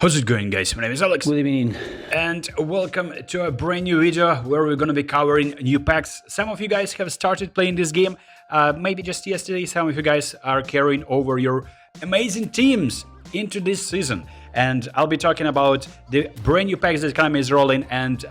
How's it going, guys? My name is Alex. Good evening. And welcome to a brand new video where we're going to be covering new packs. Some of you guys have started playing this game, maybe just yesterday. Some of you guys are carrying over your amazing teams into this season. And I'll be talking about the brand new packs that Kahn is rolling, and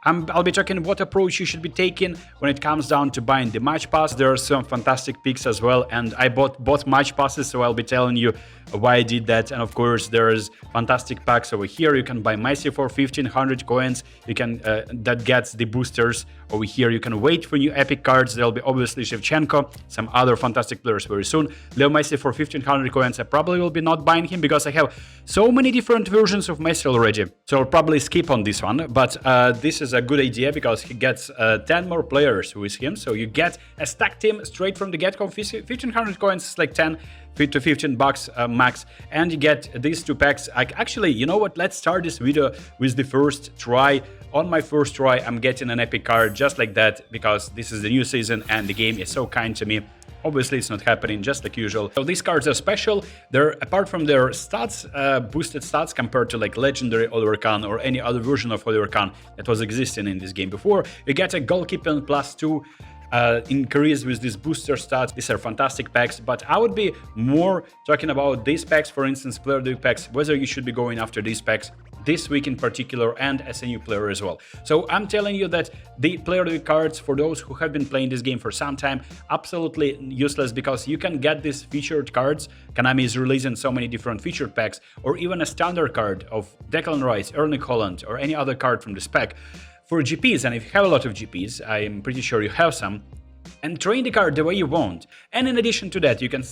I'll be talking what approach you should be taking when it comes down to buying the match pass. There are some fantastic picks as well, and I bought both match passes, so I'll be telling you why I did that. And of course, there's fantastic packs over here. You can buy Messi for 1500 coins. You can that gets the boosters over here. You can wait for new epic cards. There'll be obviously Shevchenko, some other fantastic players very soon. Leo Messi for 1500 coins. I probably will be not buying him because I have so many different versions of Messi already. So I'll probably skip on this one. But this is a good idea because he gets 10 more players with him. So you get a stack team straight from the get-go. 1500 coins is like 10 to 15 bucks max, and you get these two packs. Actually, you know what, let's start this video with the first try. On my first try, I'm getting an epic card just like that because this is the new season and the game is so kind to me. Obviously, it's not happening just like usual. So these cards are special. They're, apart from their stats, boosted stats compared to like legendary Oliver Kahn or any other version of Oliver Kahn that was existing in this game before, you get a goalkeeping +2 increase with these booster stats. These are fantastic packs, but I would be more talking about these packs, for instance, player of the week packs, whether you should be going after these packs this week in particular and as a new player as well. So I'm telling you that the player of the week cards, for those who have been playing this game for some time, absolutely useless because you can get these featured cards. Konami is releasing so many different featured packs, or even a standard card of Declan Rice, Erling Haaland, or any other card from this pack for GPs. And if you have a lot of GPs, I'm pretty sure you have some, and train the card the way you want. And in addition to that, you can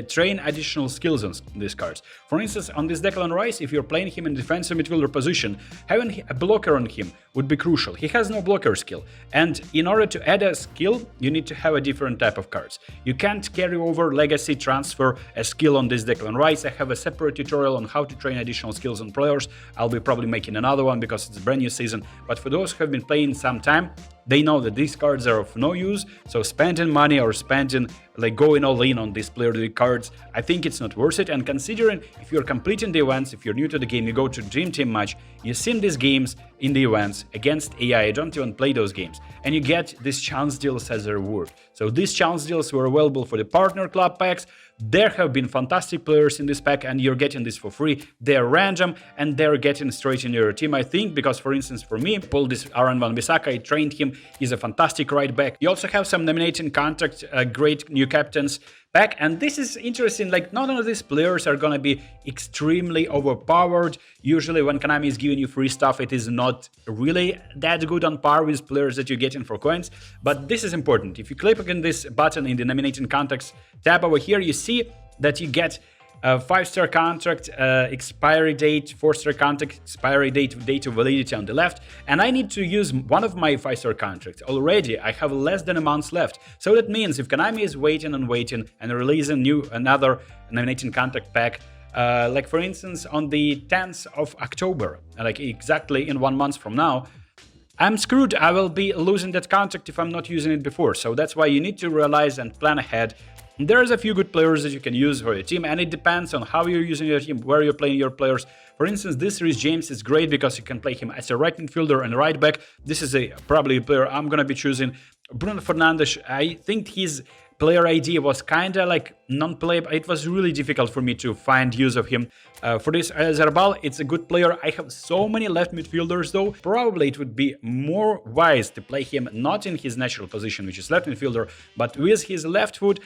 train additional skills on these cards. For instance, on this Declan Rice, if you're playing him in defensive midfielder position, having a blocker on him would be crucial. He has no blocker skill, and in order to add a skill, you need to have a different type of cards. You can't carry over legacy transfer a skill on this Declan Rice. I have a separate tutorial on how to train additional skills on players. I'll be probably making another one because it's a brand new season, but for those who have been playing some time, they know that these cards are of no use, so spending money or spending, like going all in on these player of the week cards, I think it's not worth it. And considering if you're completing the events, if you're new to the game, you go to Dream Team match, you sim these games in the events against AI, I don't even play those games, and you get these chance deals as a reward. So these chance deals were available for the partner club packs. There have been fantastic players in this pack, and you're getting this for free. They're random, and they're getting straight in your team, I think, because, for instance, for me, pull this Aaron Wan-Bissaka, I trained him. He's a fantastic right back. You also have some nominating contact, great new captains pack, and this is interesting. Like, none of these players are gonna be extremely overpowered. Usually when Konami is giving you free stuff, it is not really that good on par with players that you're getting for coins, but this is important. If you click on this button in the nominating contacts tab over here, you see that you get a 5-star contract, expiry date, 4-star contract, expiry date, date of validity on the left. And I need to use one of my 5-star contracts. Already, I have less than a month left. So that means if Konami is waiting and waiting and releasing another nominating contract pack, like for instance on the 10th of October, like exactly in 1 month from now, I'm screwed. I will be losing that contract if I'm not using it before. So that's why you need to realize and plan ahead. There's a few good players that you can use for your team, and it depends on how you're using your team, where you're playing your players. For instance, this Reece James is great because you can play him as a right midfielder and right back. This is probably a player I'm going to be choosing. Bruno Fernandes, I think his player ID was kind of like non-playable. It was really difficult for me to find use of him. For this Zerbal, it's a good player. I have so many left midfielders though. Probably it would be more wise to play him not in his natural position, which is left midfielder, but with his left foot.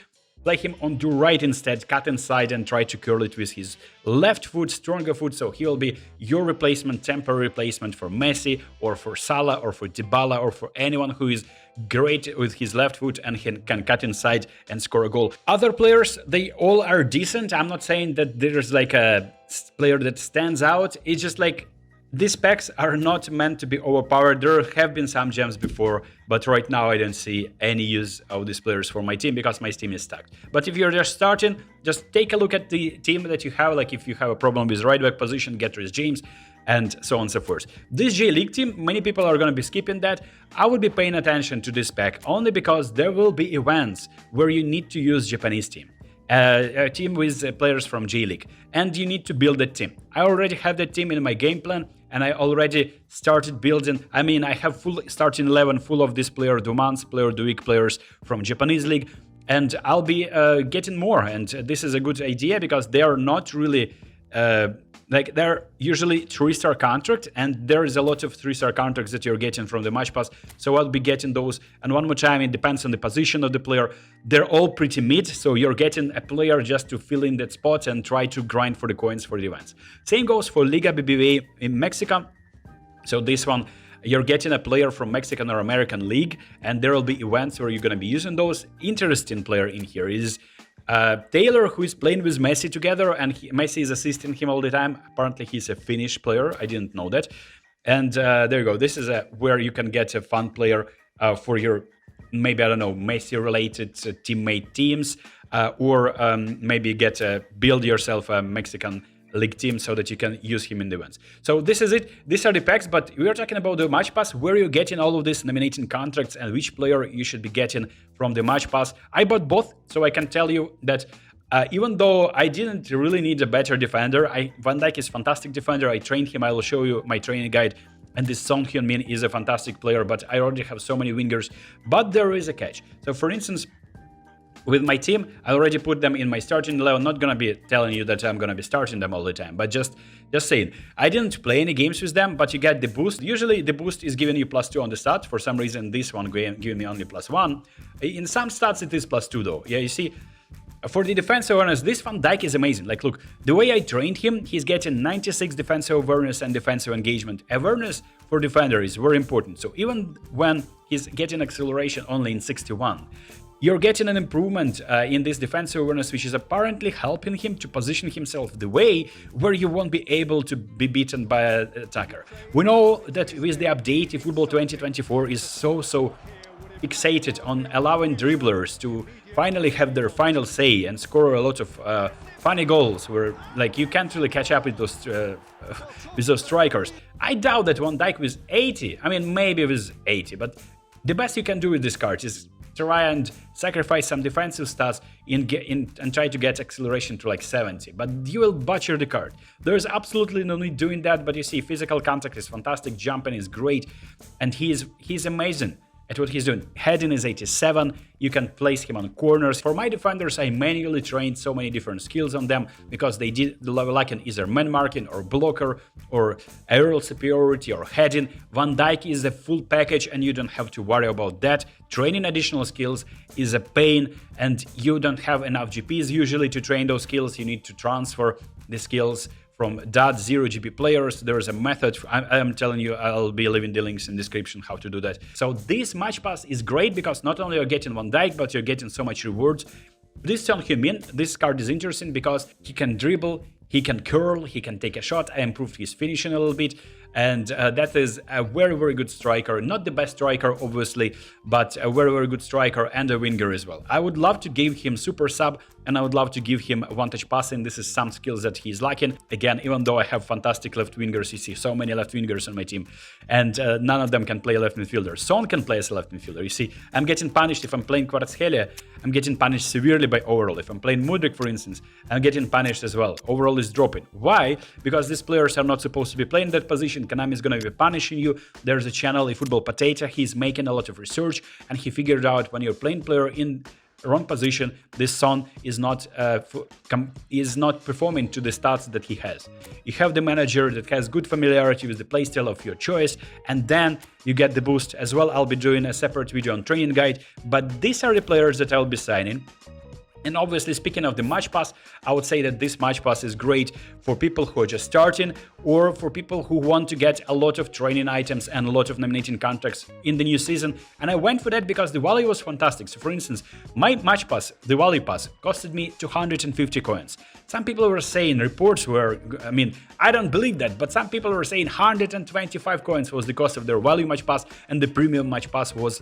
Play him on the right instead, cut inside and try to curl it with his left foot, stronger foot, so he will be your replacement, temporary replacement for Messi or for Salah or for Dybala or for anyone who is great with his left foot and can cut inside and score a goal. Other players, they all are decent. I'm not saying that there's like a player that stands out. It's just like these packs are not meant to be overpowered. There have been some gems before, but right now I don't see any use of these players for my team because my team is stacked. But if you're just starting, just take a look at the team that you have. Like if you have a problem with right back position, get Reece James, and so on and so forth. This J-League team, many people are going to be skipping that. I would be paying attention to this pack only because there will be events where you need to use Japanese team. a team with players from J League, and you need to build that team. I already have that team in my game plan, and I already started building. I mean, I have full starting 11 full of this player Dumans, player Dijk players from Japanese league, and I'll be getting more. And this is a good idea because they are not really like they're usually 3-star contract, and there is a lot of 3-star contracts that you're getting from the match pass. So I'll be getting those. And one more time, it depends on the position of the player. They're all pretty mid, so you're getting a player just to fill in that spot and try to grind for the coins for the events. Same goes for Liga BBVA in Mexico. So this one, you're getting a player from Mexican or American league, and there will be events where you're going to be using those. Interesting player in here is Taylor, who is playing with Messi together, and Messi is assisting him all the time. Apparently, he's a Finnish player. I didn't know that. And there you go. This is where you can get a fun player for your, maybe, I don't know, Messi-related teammate teams, or maybe build yourself a Mexican league team so that you can use him in the events. So this is it. These are the packs, but we are talking about the match pass, where you're getting all of these nominating contracts and which player you should be getting from the match pass. I bought both, so I can tell you that even though I didn't really need a better defender, Van Dijk is a fantastic defender. I trained him. I will show you my training guide. And this Son Heung-min is a fantastic player, but I already have so many wingers. But there is a catch. So for instance, with my team, I already put them in my starting 11. I'm not gonna be telling you that I'm gonna be starting them all the time, but just saying. I didn't play any games with them, but you get the boost. Usually the boost is giving you +2 on the stat. For some reason, this one giving me only +1. In some stats, it is +2 though. Yeah, you see, for the defensive awareness, this Van Dijk is amazing. Like, look, the way I trained him, he's getting 96 defensive awareness and defensive engagement. Awareness for defender is very important. So even when he's getting acceleration only in 61, you're getting an improvement in this defensive awareness, which is apparently helping him to position himself the way where you won't be able to be beaten by an attacker. We know that with the update, eFootball 2024 is so excited on allowing dribblers to finally have their final say and score a lot of funny goals where, like, you can't really catch up with those strikers. I doubt that Van Dijk with 80, I mean, maybe with 80, but the best you can do with this card is try and sacrifice some defensive stats and try to get acceleration to like 70, but you will butcher the card. There's absolutely no need doing that, but you see, physical contact is fantastic, jumping is great, and he's amazing at what he's doing. Heading is 87, you can place him on corners. For my defenders, I manually trained so many different skills on them because they did like an either man marking or blocker or aerial superiority or heading. Van Dijk is a full package and you don't have to worry about that. Training additional skills is a pain and you don't have enough GPs usually to train those skills. You need to transfer the skills from .0 GP players. There is a method. I'm telling you, I'll be leaving the links in the description how to do that. So this match pass is great because not only you're getting Van Dijk, but you're getting so much rewards. This Son Heung-min, this card is interesting because he can dribble, he can curl, he can take a shot. I improved his finishing a little bit. And that is a very good striker. Not the best striker, obviously, but a very good striker and a winger as well. I would love to give him super sub, and I would love to give him one-touch passing. This is some skills that he's lacking. Again, even though I have fantastic left wingers, you see so many left wingers on my team, and none of them can play left midfielder. Son can play as a left midfielder. You see, I'm getting punished if I'm playing Kvaratskhelia. I'm getting punished severely by overall. If I'm playing Mudryk, for instance, I'm getting punished as well. Overall is dropping. Why? Because these players are not supposed to be playing that position. Kanami is going to be punishing you. There's a channel, eFootball Potato. He's making a lot of research, and he figured out when you're playing player in wrong position, this Son is not performing to the stats that he has. You have the manager that has good familiarity with the playstyle of your choice, and then you get the boost as well. I'll be doing a separate video on training guide, but these are the players that I'll be signing. And obviously, speaking of the match pass, I would say that this match pass is great for people who are just starting or for people who want to get a lot of training items and a lot of nominating contracts in the new season. And I went for that because the value was fantastic. So for instance, my match pass, the value pass, costed me 250 coins. Some people were saying, reports were, I mean, I don't believe that, but some people were saying 125 coins was the cost of their value match pass and the premium match pass was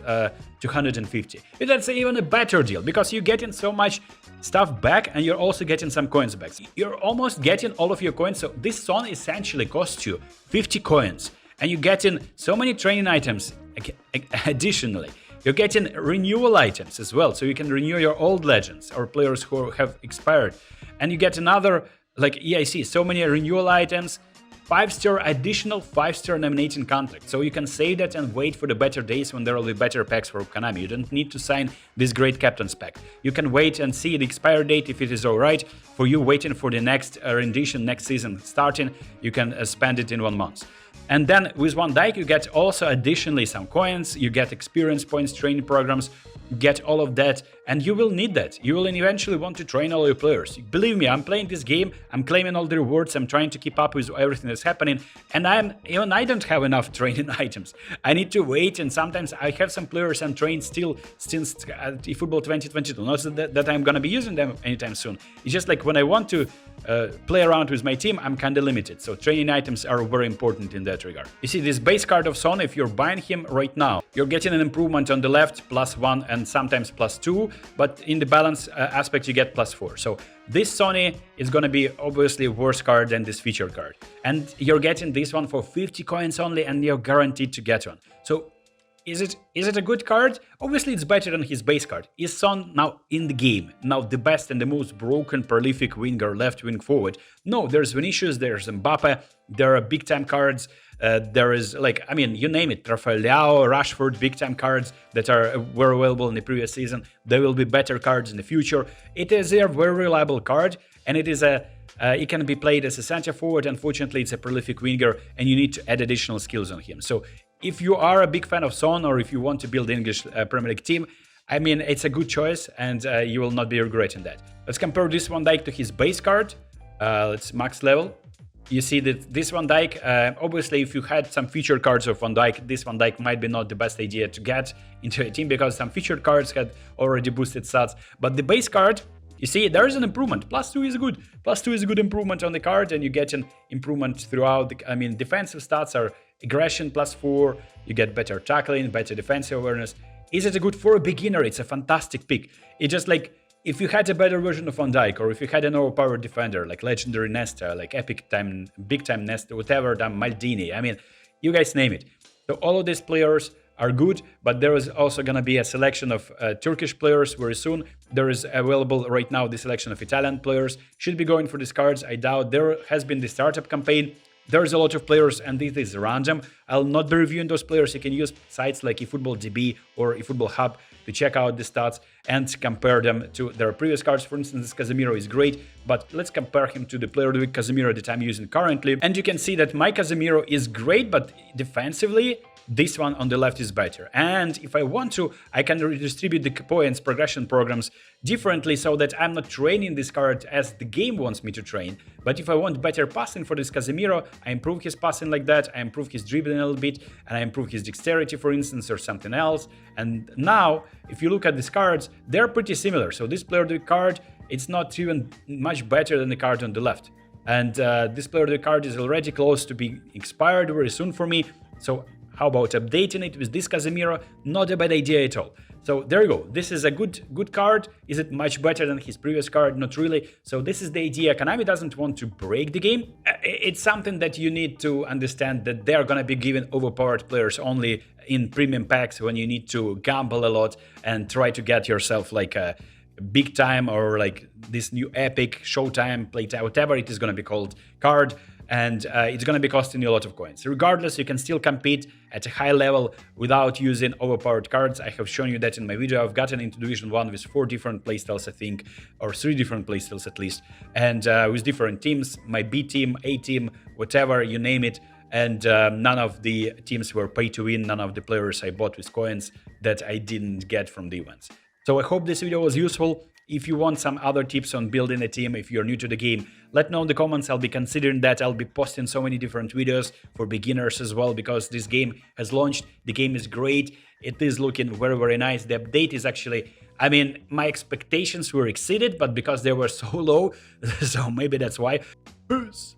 250. That's even a better deal because you're getting so much stuff back and you're also getting some coins back. You're almost getting all of your coins. So this Son essentially costs you 50 coins and you're getting so many training items additionally. You're getting renewal items as well, so you can renew your old legends or players who have expired. And you get another, like EIC, so many renewal items, 5-star additional 5-star nominating contract. So you can save that and wait for the better days when there will be better packs for Konami. You don't need to sign this great captain's pack. You can wait and see the expire date if it is alright for you waiting for the next rendition, next season starting. You can spend it in 1 month. And then with one Dijk, you get also additionally some coins, you get experience points, training programs, get all of that, and you will need that. You will eventually want to train all your players. Believe me, I'm playing this game, I'm claiming all the rewards, I'm trying to keep up with everything that's happening, and I don't have enough training items. I need to wait, and sometimes I have some players I'm trained still since eFootball 2022. Not that I'm gonna be using them anytime soon. It's just like when I want to play around with my team, I'm kinda limited. So training items are very important in that regard. You see this base card of Son, if you're buying him right now, you're getting an improvement on the left, +1 and sometimes +2, but in the balance aspect you get +4. So this Sony is gonna be obviously a worse card than this featured card. And you're getting this one for 50 coins only, and you're guaranteed to get one. So is it a good card? Obviously it's better than his base card. Is Son now in the game? Now the best and the most broken prolific winger, left wing forward? No, there's Vinicius, there's Mbappe, there are big time cards. There is, like, I mean, you name it, Rafael Leao, Rashford, big time cards that were available in the previous season. There will be better cards in the future. It is a very reliable card, and it is it can be played as a center forward. Unfortunately, it's a prolific winger, and you need to add additional skills on him. So if you are a big fan of Son, or if you want to build the English Premier League team, I mean, it's a good choice, and you will not be regretting that. Let's compare this Van Dijk to his base card. Let's max level. You see that this Van Dijk, obviously if you had some featured cards of Van Dijk, this Van Dijk might be not the best idea to get into a team, because some featured cards had already boosted stats. But the base card, you see, there is an improvement. +2 is good. +2 is a good improvement on the card, and you get an improvement throughout. I mean, defensive stats are aggression +4, you get better tackling, better defensive awareness. Is it a good for a beginner? It's a fantastic pick. It's just like, if you had a better version of Van Dijk, or if you had an overpowered defender like legendary Nesta, like big time Nesta, whatever, Maldini, I mean, you guys name it. So all of these players are good, but there is also going to be a selection of Turkish players very soon. There is available right now the selection of Italian players. Should be going for these cards. I doubt. There has been the startup campaign. There's a lot of players, and this is random. I'll not be reviewing those players. You can use sites like eFootball DB or eFootball Hub to check out the stats and compare them to their previous cards. For instance, this Casemiro is great, but let's compare him to the player of the week Casemiro that I'm using currently. And you can see that my Casemiro is great, but defensively, this one on the left is better. And if I want to, I can redistribute the points progression programs differently, so that I'm not training this card as the game wants me to train. But if I want better passing for this Casemiro, I improve his passing like that, I improve his dribbling a little bit, and I improve his dexterity, for instance, or something else. And now, if you look at these cards, they're pretty similar. So this player of the card, it's not even much better than the card on the left. And this player of the card is already close to being expired very soon for me. So how about updating it with this Casemiro? Not a bad idea at all. So there you go. This is a good card. Is it much better than his previous card? Not really. So this is the idea. Konami doesn't want to break the game. It's something that you need to understand, that they're going to be giving overpowered players only in premium packs when you need to gamble a lot and try to get yourself like a big time, or like this new epic showtime, playtime, whatever it is going to be called, card. And it's going to be costing you a lot of coins. Regardless, you can still compete at a high level without using overpowered cards. I have shown you that in my video. I've gotten into Division 1 with 4 different playstyles, I think, or 3 different playstyles at least, and with different teams, my B team, A team, whatever, you name it. And none of the teams were pay to win, none of the players I bought with coins that I didn't get from the events. So I hope this video was useful. If you want some other tips on building a team, if you're new to the game, let me know in the comments. I'll be considering that. I'll be posting so many different videos for beginners as well, because this game has launched. The game is great. It is looking very, very nice. The update is actually, I mean, my expectations were exceeded, but because they were so low, so maybe that's why. Peace.